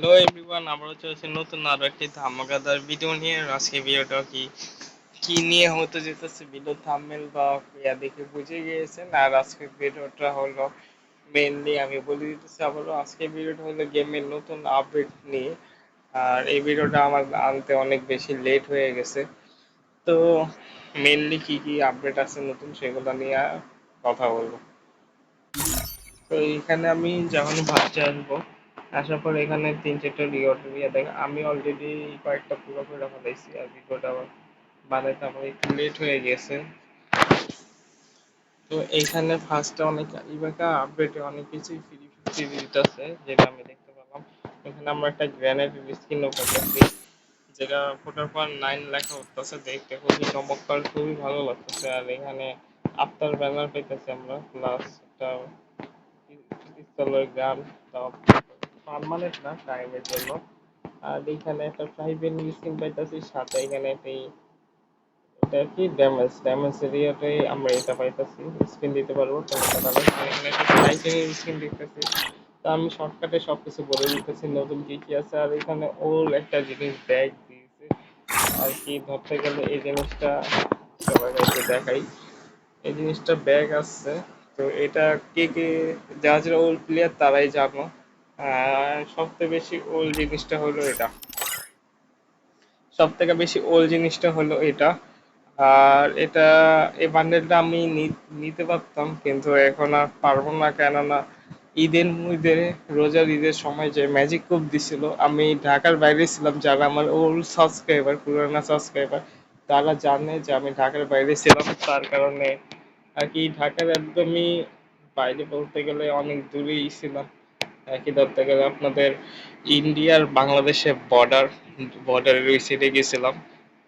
Hello everyone, আবারও চলেছে নতুন আরো একটি ধামাকাদার ভিডিও নিয়ে। আজকে ভিডিওটা কি কি নিয়ে হতে যেতেছে ভিডিও থাম্বনেল বা ইয়া দেখে বুঝে গিয়েছেন। আর আজকে ভিডিওটা হলো মেইনলি আমি বলে দিতেছি আবারও, আজকে ভিডিওটা হলো গেমের নতুন আপডেট নিয়ে। আর এই ভিডিওটা আমার আনতে অনেক বেশি লেট হয়ে গেছে। তো মেইনলি কি কি আপডেট আছে নতুন সেগুলো নিয়ে কথা বলবো। তো এইখানে আমি যখন ভাবতে আসবো, আসার পর এখানে 3-4টা রিওয়ার্ড দিয়ে দেখ। আমি অলরেডি কয়েকটা পুরো করে ফেলাইছি, আর ভিডিওটা আবার বানাইতে আমার একটু লেট হয়ে গেছে। তো এইখানে ফার্স্টে অনেক ইবাকা আপডেটে অনেক কিছুই ফ্রি ফ্রি দিতেছে, যেটা আমি দেখতে পেলাম। এখানে আমরা একটা গ্র্যানেড স্কিনও করতেছি, যেটা ফোটার পর 9 লেখা উঠতেছে, দেখতে খুবই চমৎকার, খুবই ভালো লাগতেছে। আর এখানে আফটার ব্যানার পেতেছি আমরা, প্লাস একটা পিস্তলের গান, পার্মানেন্ট না, টাইমের জন্য। আর এখানে একটা ট্রাইবেল স্কিন পাইতেছি, সাথে এখানে একটি এটা কি ড্যামেজ এরিয়াতে আমরা এটা পাইতেছি, স্কিন দিতে পারবো সমস্যা নেই। আর এখানে একটা টাইটেনিয়াম স্কিন দেখতেছি। তো আমি শর্টকাটে সবকিছু বলে দিতেছি নতুন কি কি আছে। আর এখানে ওল একটা জিনিস ব্যাগ দিয়েছে, আর কি ধরতে গেলে এই জিনিসটা সবাই একটু দেখাই। এই জিনিসটা ব্যাগ আসছে। তো এটা কে কে যারা যারা ওল্ড প্লেয়ার তারাই জানো। সবথেকে বেশি ওল্ড জিনিসটা হলো এটা, সবথেকে বেশি ওল্ড জিনিসটা হলো এটা। আর এটা, এই বান্ডেলটা আমি নিতে পারতাম, কিন্তু এখন আর পারবো না, কেননা ঈদের রোজার ঈদের সময় যে ম্যাজিক কুপ দিছিল, আমি ঢাকার বাইরে ছিলাম। যারা আমার ওল্ড সাবস্ক্রাইবার, পুরানা সাবস্ক্রাইবার, তারা জানে যে আমি ঢাকার বাইরে ছিলাম। তার কারণে আর কি ঢাকার একদমই বাইরে বলতে গেলে অনেক দূরেই ছিলাম। কি ধরতে গেলে আপনাদের ইন্ডিয়ার বাংলাদেশের বর্ডারের ওই সাইডে গেছিলাম।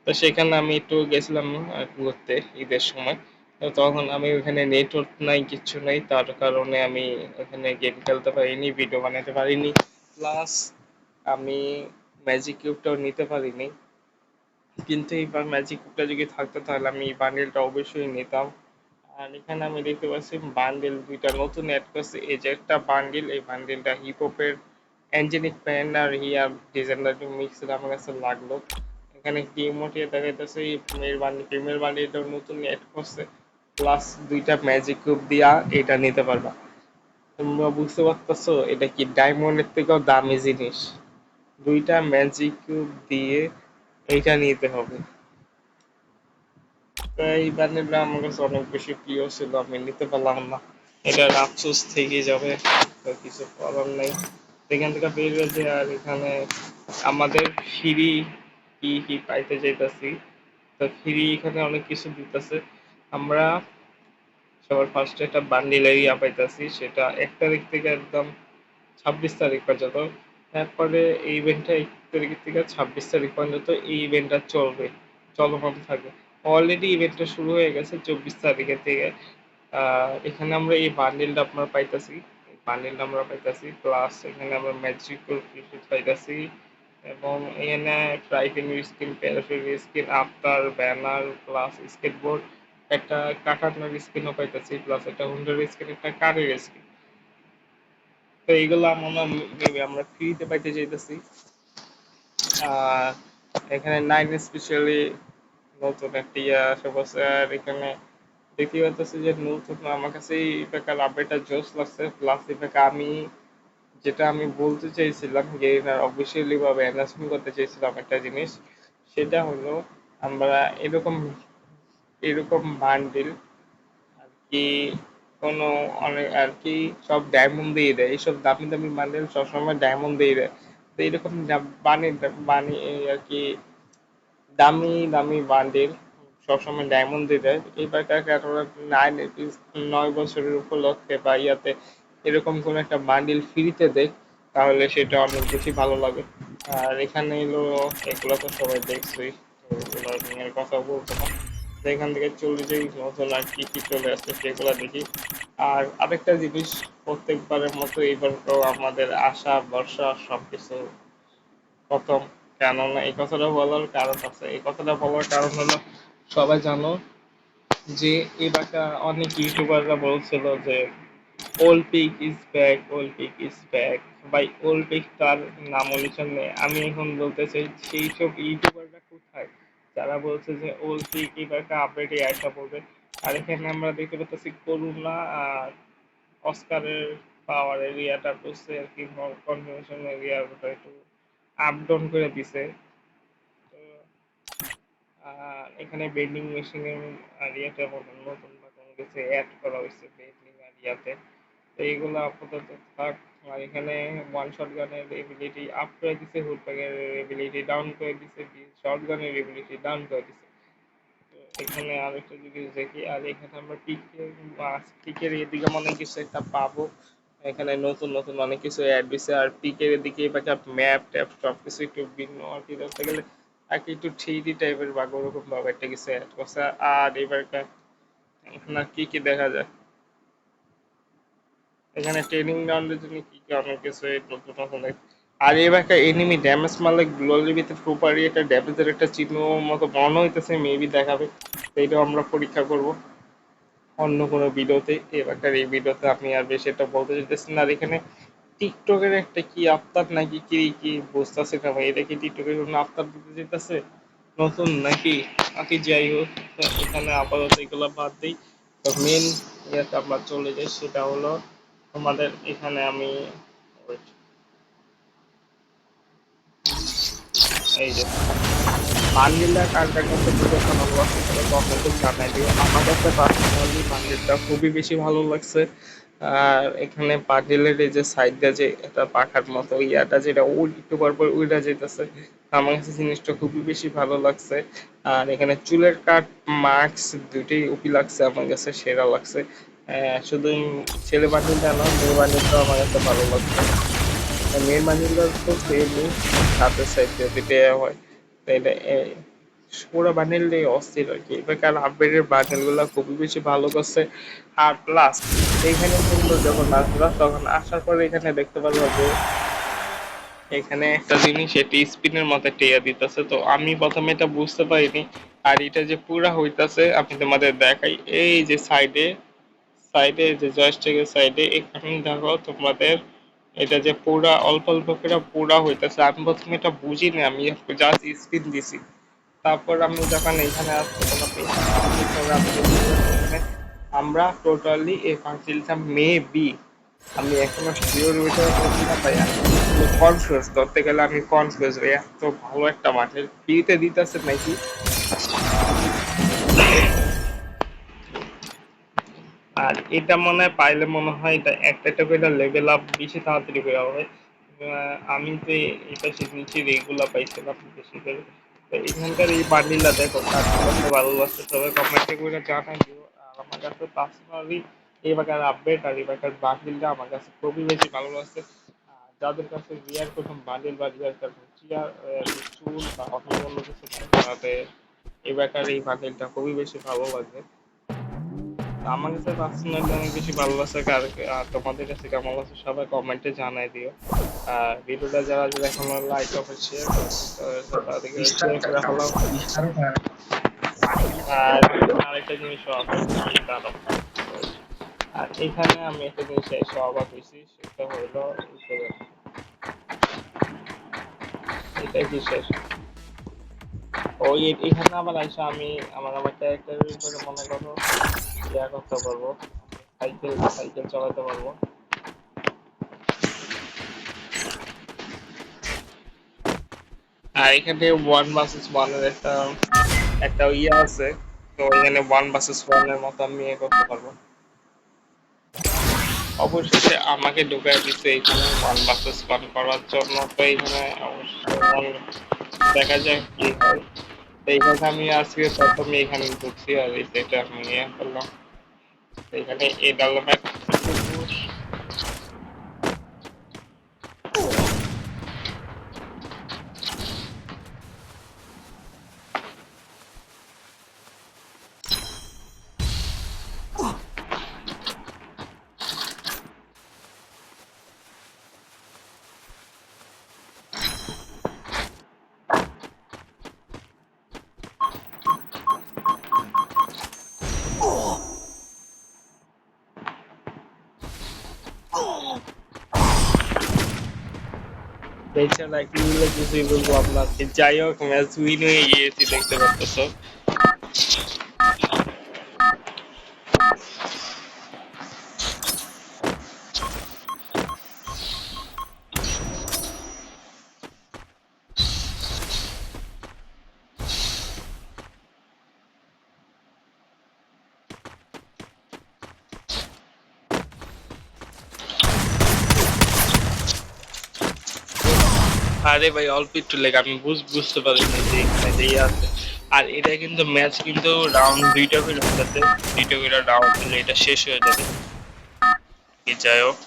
তো সেখানে আমি একটু গেছিলাম ঘুরতে ঈদের সময়। তো তখন আমি ওখানে নেটওয়ার্ক নাই, কিচ্ছু নাই, তার কারণে আমি ওখানে গেম খেলতে পারিনি, ভিডিও বানাতে পারিনি, প্লাস আমি ম্যাজিক কিউবটাও নিতে পারিনি। কিন্তু এইবার ম্যাজিক কিউবটা যদি থাকতো তাহলে আমি এই বান্ডেলটা অবশ্যই নিতাম। আর এখানে আমি দেখতে পাচ্ছি বান্ডেল দুইটা নতুন অ্যাড করছে। এই যে একটা বান্ডেল, এই বান্ডেলটা হিপহপের অ্যাঞ্জেলিক প্যান্ট আর হিয়ার ডিজাইনটা একটু মিক্স আমার কাছে লাগলো। এখানে কি মোটিয়ে দেখাইতেছে এই প্রিমিয়ার বান্ডেলটাও নতুন অ্যাড করছে, প্লাস দুইটা ম্যাজিক কিউব দিয়া এটা নিতে পারবা। তোমরা বুঝতে পারতেছো এটা কি ডায়মন্ডের থেকেও দামি জিনিস। দুইটা ম্যাজিক কিউব দিয়ে এইটা নিতে হবে। তো এই বান্ডেলটা আমার কাছে অনেক বেশি প্রিয় ছিল, আমি নিতে পারলাম না। এটার আফসোস থেকে যাবে, তো কিছু করার নেই। এখান থেকে বের হয়েছে। আর এখানে আমাদের ফ্রি কি কি পাইতে চাইতেছি, তো ফ্রি এখানে অনেক কিছু দিতেছে। আমরা সবার ফার্স্টে একটা বান্ডিল এরিয়া পাইতেছি, সেটা 1 তারিখ থেকে একদম 26 তারিখ পর্যন্ত। তারপরে এই ইভেন্টটা 1 তারিখ থেকে 26 তারিখ পর্যন্ত এই ইভেন্টটা চলবে, চলমান থাকবে। অলরেডি ইভেন্টটা শুরু হয়ে গেছে 24 তারিখের থেকে। এখানে আমরা এই বান্ডিলটা আপনার পাইতেছি, এই বান্ডিলটা আমরা পাইতেছি, প্লাস এখানে আমরা ম্যাজিক পাইতেছি, এবং এখানে ট্রাইকেন skin, parachute skin, afterburner, plus skateboard, একটা কাটানোর স্কিনও পাইতেছি, প্লাস একটা হুন্ডার স্কিন, একটা কারের স্কিন। তো এইগুলো আমরা ফ্রিতে পাইতে চাইতেছি। আর এখানে 9 স্পেশালি নতুন একটা ইয়ে আসে বসে। আর এখানে দেখতে পাচ্ছি যে নতুন আমার কাছে এই টাকার আপডেটটা জোস লাগছে, প্লাস এই টাকা আমি যেটা আমি বলতে চাইছিলাম, গেইনার অফিসিয়ালি ভাবে অ্যানাউন্সমেন্ট করতে চাইছিলাম একটা জিনিস, সেটা হলো আমরা এরকম এরকম বান্ডিল আর কি কোনো অনেক আর কি সব ডায়মন্ড দিয়ে দেয়, এইসব দামি দামি বান্ডিল সবসময় ডায়মন্ড দিয়ে দেয়। তো এরকম বানি বানি আর কি দামি দামি বান্ডিল সবসময় ডায়মন্ড দিয়ে দেয়। এবার কারণে 9 বছরের উপলক্ষে বা ইয়াতে এরকম কোনো একটা বান্ডিল ফ্রিতে দেয়, তাহলে সেটা অনেক বেশি ভালো লাগে। আর এখানে এলো, এগুলো তো সবাই দেখছই, তো এগুলো নিয়ে আর কথা বলবো না। তো এখান থেকে চলে যাই নতুন আর কি কি চলে আসছে সেগুলো দেখি। আর আরেকটা জিনিস, প্রত্যেকবারের মতো এবারও আমাদের আশা ভরসা সবকিছু প্রথম। কেননা এই কথাটা বলার কারণ আছে, এই কথাটা বলার কারণ হলো সবাই জানো যে এবারটা অনেক ইউটিউবাররা বলছিল যে old peak is back, old peak is back. ভাই ওল্ড পিক তার নাম নিশান নেই। আমি এখন বলতে চাই সেই সব ইউটিউবাররা কোথায় যারা বলছে যে ওল্ড পিক এবার একটা আপডেটে আসা পড়বে। আর এখানে আমরা দেখতে পাচ্ছি করুণা আর অস্কারের পাওয়ার এরিয়াটা করছে আর কি, কনফার্মেশন এরিয়াটা একটু আপ ডাউন করে দিছে। তো এখানে বেন্ডিং মেশিনের এরিয়াটা নতুন বা কোনো কিছু অ্যাড করা হয়েছে বেন্ডিং এরিয়াতে। তো এইগুলো আপাতত থাক। আর এখানে ওয়ান শট গানের এবিলিটি আপ করে দিছে, হুডব্যাগের এবিলিটি ডাউন করে দিছে, শর্ট গানের এবিলিটি ডাউন করে দিছে। তো এখানে আর একটা জিনিস দেখি, আর এখানে আমরা পিকের এদিকে মনে কিছু একটা পাবো। এখানে নতুন নতুন অনেক কিছু অ্যাড দিছে, আর পিকের এদিকে এবার ম্যাপ ট্যাপ সব কিছু একটু ভিন্ন আর কি ধরতে গেলে আর কি একটু থ্রি ডি টাইপের বা ওরকম ভাবে একটা কিছু অ্যাড করছে। আর এবারকার এখানে আর কি কি দেখা যায়, এখানে ট্রেনিং গ্রাউন্ডের জন্য কি কি অনেক কিছু নতুন নতুন আর এবার একটা এনিমি ড্যামেজ মারলে গ্লোয়ালের ভিতরে প্রপারলি একটা ড্যামেজের একটা চিহ্ন মতো মনে হইতেছে, মেবি দেখাবে। তো এটাও আমরা পরীক্ষা করব অন্য কোনো ভিডিওতে। এবারকার এই ভিডিওতে আমি আর বেশি এটা বলতে চাইতেছি না। আর এখানে টিকটকের একটা কি আফতার নাকি কি কি বুঝতেছি না ভাই, এটা কি টিকটকের জন্য আফতার দিতে যেতেছে নতুন নাকি নাকি যাই হোক। তো এখানে আপাতত এগুলো বাদ দিই। তো মেন ইয়েতে আমরা চলে যাই, সেটা হলো তোমাদের এখানে আমি wait, এই যে বান্ডিলটা কার কার কাছে খুবই ভালো লাগছে সেটা কমেন্টে জানাই দিও। আমার কাছে পার্সোনালি বান্ডিলটা খুবই বেশি ভালো লাগছে। আর এখানে বান্ডিলের এই যে সাইডটা যে একটা পাখার মতো ইয়াটা যেটা একটু পর পর উইড়া যেতেছে, আমার কাছে জিনিসটা খুবই বেশি ভালো লাগছে। আর এখানে চুলের কাট মাস্ক দুইটাই উপি লাগছে, আমার কাছে সেরা লাগছে। শুধু ছেলে বান্ডিলটা না, মেয়ে বান্ডিলটাও আমার কাছে ভালো লাগছে। মেয়ের বান্ডিলটা তো সেমই, হাতের সাইডে যেটা হয়, তাই না? পুরো বান্ডেলটাই অস্থির আর কি। এবার আপডেটের বান্ডেলগুলো খুবই বেশি ভালো করছে। আর প্লাস এইখানে কিন্তু যখন আসবা তখন আসার পরে এখানে দেখতে পারবো যে এখানে একটা জিনিস এটি স্পিনের মতো টেয়া দিতেছে। তো আমি প্রথমে এটা বুঝতে পারিনি। আর এটা যে পুরা হইতাছে আমি তোমাদের দেখাই, এই যে সাইডে সাইডে যে জয়স্টিকের সাইডে এখানে দেখো তোমাদের এটা যে পুরা অল্প অল্প করে পুরা হইতেছে। আমি প্রথমে এটা বুঝিনি, আমি জাস্ট স্পিন দিছি। তারপর আমি যখন এখানে আসছি তখন এখানে আসার পরে আমি দেখতে পাচ্ছি এখানে আমরা টোটালি এই পাঁচিলটা মেবি, আমি এখনো শিওর হইতে পারছি না ভাইয়া, আমি কনফিউজ ধরতে গেলে আমি কনফিউজ ভাইয়া। তো ভালো একটা মাঠের ফ্রিতে দিতেছে নাকি। আর এটা মনে হয় পাইলে মনে হয় এটা একটা একটা করে লেভেল আপ বেশি তাড়াতাড়ি করে হবে। আমি তো এটা নিচে রেগুলা পাইছিলাম বেশি করে। তো এখানকার এই বান্ডিলটা দেখো কার কাছে ভালো লাগছে সবাই কমেন্টে করে জানাই দিও। আর আমার কাছে পার্সোনালি এবারকার আপডেট আর এবারকার বান্ডিলটা আমার কাছে খুবই বেশি ভালো লাগছে। আর যাদের কাছে রিয়ার প্রথম বান্ডিল বা রিয়ার চেয়ার চুল বা অন্য অন্য কিছু নাই, তাদের এবারকার এই বান্ডিলটা খুবই বেশি ভালো লাগবে। আমার কাছে পার্সোনালি অনেক বেশি ভালো লাগছে। আর তোমাদের কাছে কেমন লাগছে সবাই কমেন্টে জানাই দিও। আর ভিডিওটা যারা যারা এখনো লাইক কমেন্ট শেয়ার তাদেরকে শেয়ার করে হলাম। আর আরেকটা জিনিস অবাক হয়েছি, দাঁড়াও। আর এখানে আমি একটা জিনিস এসে অবাক হয়েছি, সেটা হলো এটা কি শেষ ওই এখানে আবার এসে আমি আমার ক্যারেক্টারের উপরে মনে করো ইয়া করতে পারবো, সাইকেল সাইকেল চালাতে পারবো। আর এখানে ওয়ান ভার্সেস ওয়ানের একটা একটা ইয়ে আছে। তো এখানে ওয়ান ভার্সেস ওয়ানের মতো আমি ইয়ে করতে পারবো। অবশেষে আমাকে ঢুকাই দিচ্ছে এখানে ওয়ান ভার্সেস ওয়ান করার জন্য। তো এখানে অবশ্য দেখা যাক কি হয়। তো এইখানে আমি আজকে প্রথমে এখানে ঢুকছি আর এই সেটা আমি ইয়ে করলাম। তো এখানে এই ডেভেলপমেন্ট এছাড়া কি বলে কিছুই বলবো আপনাকে। যাই হোক ম্যাচ উইন হয়ে গিয়েছি দেখতে পাচ্ছ। আরে ভাই অল্প একটু লেগে আমি বুঝতে পারিনি যে এখানে যেই আছে। আর এটা কিন্তু ম্যাচ কিন্তু রাউন্ড দুইটা করে হচ্ছে, দুইটা করে রাউন্ড হলে এটা শেষ হয়ে যাবে। যাই হোক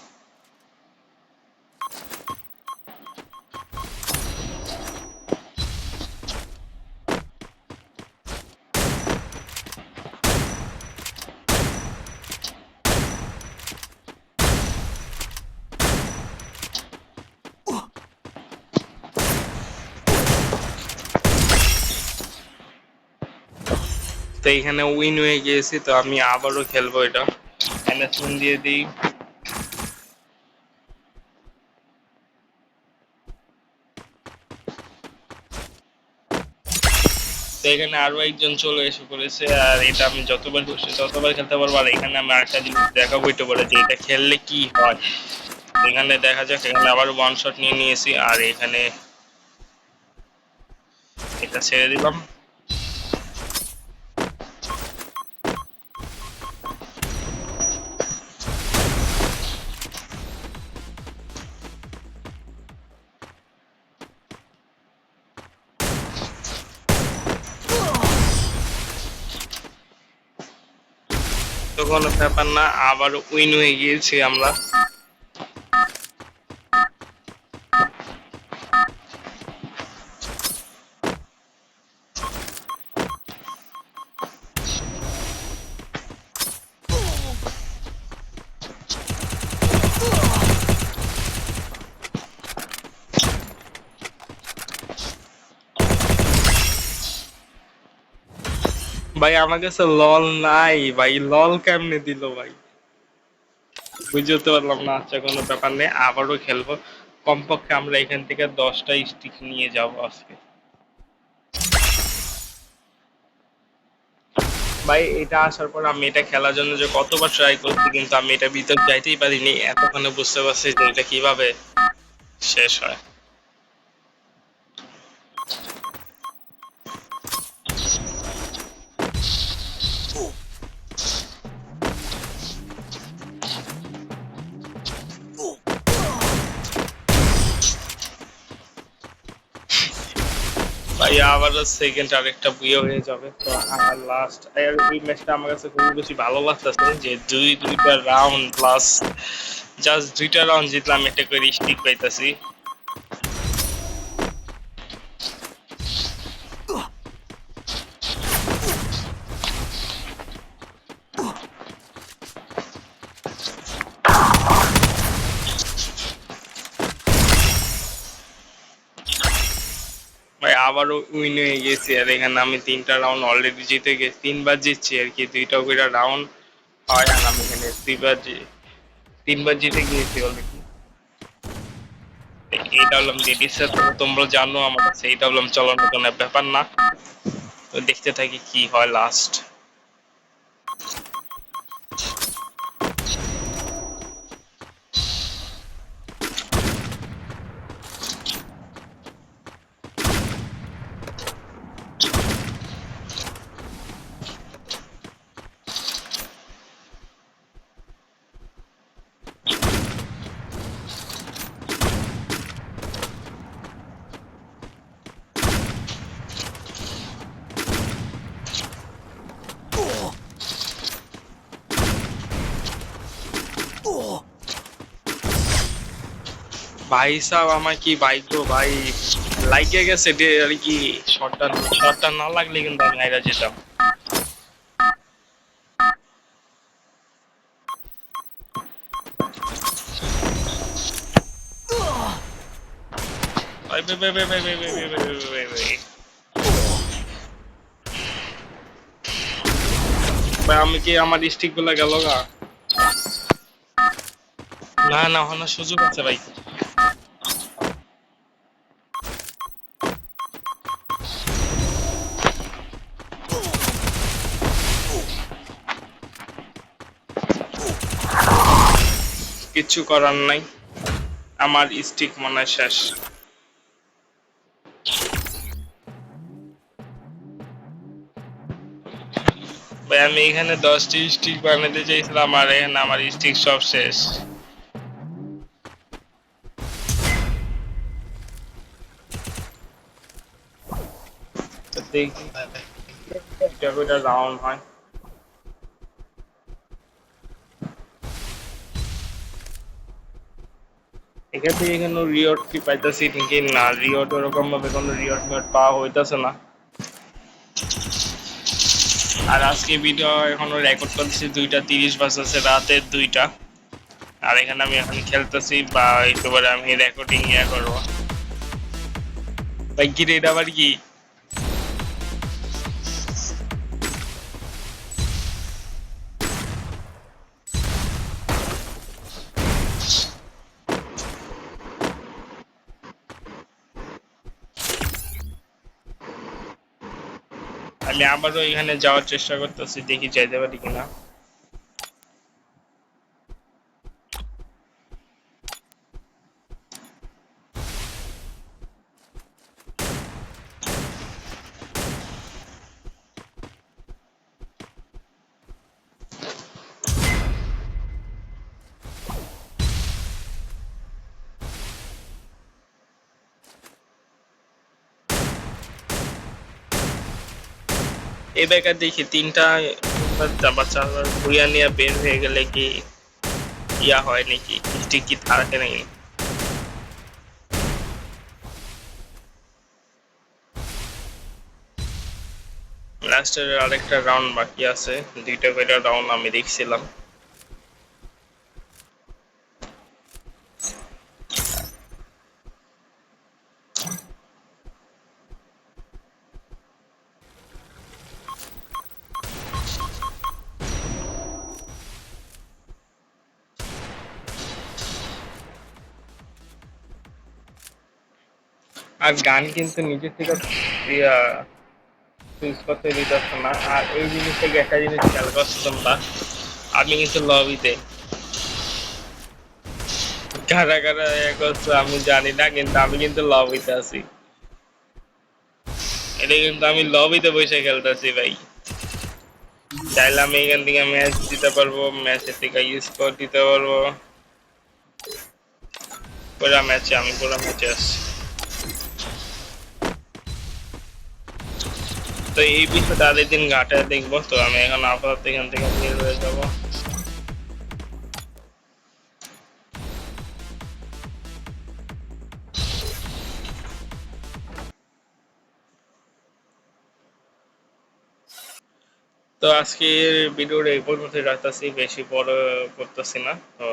তো এখানে উইন হয়ে গিয়েছি, তো আমি আবারও খেলবো এটা। এনএস দিয়ে দিই। তো এখানে আরো একজন চলে এসে পড়েছে, আর এটা আমি যতবার বসে ততবার খেলতে পারবো। আর এখানে আমি আরেকটা জিনিস দেখাবো এটা বলে যে এটা খেললে কি হয়। এখানে দেখা যাক, এখানে আবার ওয়ান শট নিয়ে নিয়েছি, আর এখানে এটা ছেড়ে দিলাম। তো কোনো ব্যাপার না, আবার উইন হয়ে গিয়েছি আমরা। ভাই আমার কাছে লল নাই ভাই, লল কেমনে দিল ভাই, বুঝতে পারলাম না। আচ্ছা কোনো ব্যাপার নেই, আবারও খেলবো। কমপক্ষে আমরা এখান থেকে 10টা স্টিক নিয়ে যাব আজকে। ভাই এটা আসার পর আমি এটা খেলার জন্য যে কতবার ট্রাই করছি, কিন্তু আমি এটা ভিতর যাইতেই পারিনি। এতক্ষণে বুঝতে পারছি যে এটা কিভাবে শেষ হয়। ভাই আবারও সেকেন্ড আরেকটা বিয়ে হয়ে যাবে। তো আমার লাস্ট এই ম্যাচটা আমার কাছে খুব বেশি ভালো লাগতেছে যে দুইটা রাউন্ড প্লাস জাস্ট দুইটা রাউন্ড জিতলাম, একটা করে স্টিক পাইতাছি। ভাই আবারও উইন হয়ে গেছি, আর এখানে আমি 3টা রাউন্ড অলরেডি জিতে গেছি, 3বার জিতছি আর কি, 2টা করে রাউন্ড হয়। আর আমি এখানে 3বার জিতে গিয়েছি অলরেডি। এইটা হলাম জেডিসের, তোমরা জানো আমার কাছে এইটা হলাম চলার মতন ব্যাপার না। তো দেখতে থাকি কি হয় লাস্ট। ভাই সাহেব আমার কি ভাগ্য ভাই, লাগিয়ে গেছে আর কি। শর্টটা না লাগলে কিন্তু আমি আইরা যেতাম। ভাই ভাই ভাই ভাই ভাই ভাই ভাই ভাই ভাই ভাই ভাই। ভাই আমি কি আমার স্টিক গুলা গেল গা? না না, ওখানে সুযোগ আছে ভাই। কিচ্ছু করার নাই, আমার স্টিক মনে হয় শেষ। ভাই আমি এখানে 10টি স্টিক বানাতে চাইছিলাম আর এখানে আমার স্টিক সব শেষ। তো দেখি এটা করে রাউন্ড হয়। এখান থেকে কোনো রিওয়ার্ড কি পাইতেছি নাকি না, রিওয়ার্ড ওরকম ভাবে কোনো রিওয়ার্ড পাওয়া হইতেছে না। আর আজকে ভিডিও এখনো রেকর্ড করতেছি 2:30 বাজতেছে, রাতের 2টা। আর এখানে আমি এখন খেলতেছি বা একটু পরে আমি রেকর্ডিং করবো। ভাই কি রে, এটা আবার কি? আমি আবারও এখানে যাওয়ার চেষ্টা করতেছি, দেখি যাইতে পারি কিনা। এই বেকার দেখি 3টা বা 4বার ঘুরিয়া নিয়ে বের হয়ে গেলে কি ইয়া হয় নাকি, স্টিক কি থাকে নাকি। লাস্টের আরেকটা রাউন্ড বাকি আছে, 2টা করে রাউন্ড আমি দেখছিলাম। আর গান কিন্তু নিজে থেকে চুজ করতে দিতেছে না। আর এই জিনিস থেকে একটা জিনিস খেয়াল করছো তোমরা, আমি কিন্তু লবিতে কারা কারা করছো আমি জানি না, কিন্তু আমি কিন্তু লবিতে আছি। এটা কিন্তু আমি লবিতে বসে খেলতেছি ভাই। চাইলে আমি এখান থেকে ম্যাচ দিতে পারবো, ম্যাচের থেকে স্কোর দিতে পারবো। পুরা ম্যাচে আছি। তো এই বিষয়টা আরেকদিন ঘাটে দেখবো। তো আমি এখন আপাতত এখান থেকে বের হয়ে যাবো। তো আজকের ভিডিওটা এই পর্যন্ত রাখতেছি, বেশি বড় করতেছি না। তো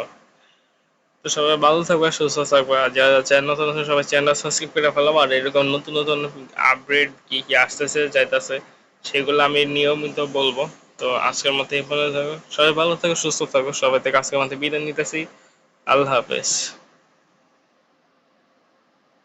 তো সবাই ভালো থাকবে, সুস্থ থাকবে। আর যারা চ্যানেল নতুন আছে সবাই চ্যানেল সাবস্ক্রাইব করে ফেলাবো। আর এরকম নতুন নতুন আপডেট কি কি আসতেছে যাইতেছে সেগুলো আমি নিয়মিত বলবো। তো আজকের মতো এই পর্যন্ত থাকো, সবাই ভালো থাকো, সুস্থ থাকো। সবাই থেকে আজকের মতো বিদায় নিতেছি। আল্লাহ হাফেজ।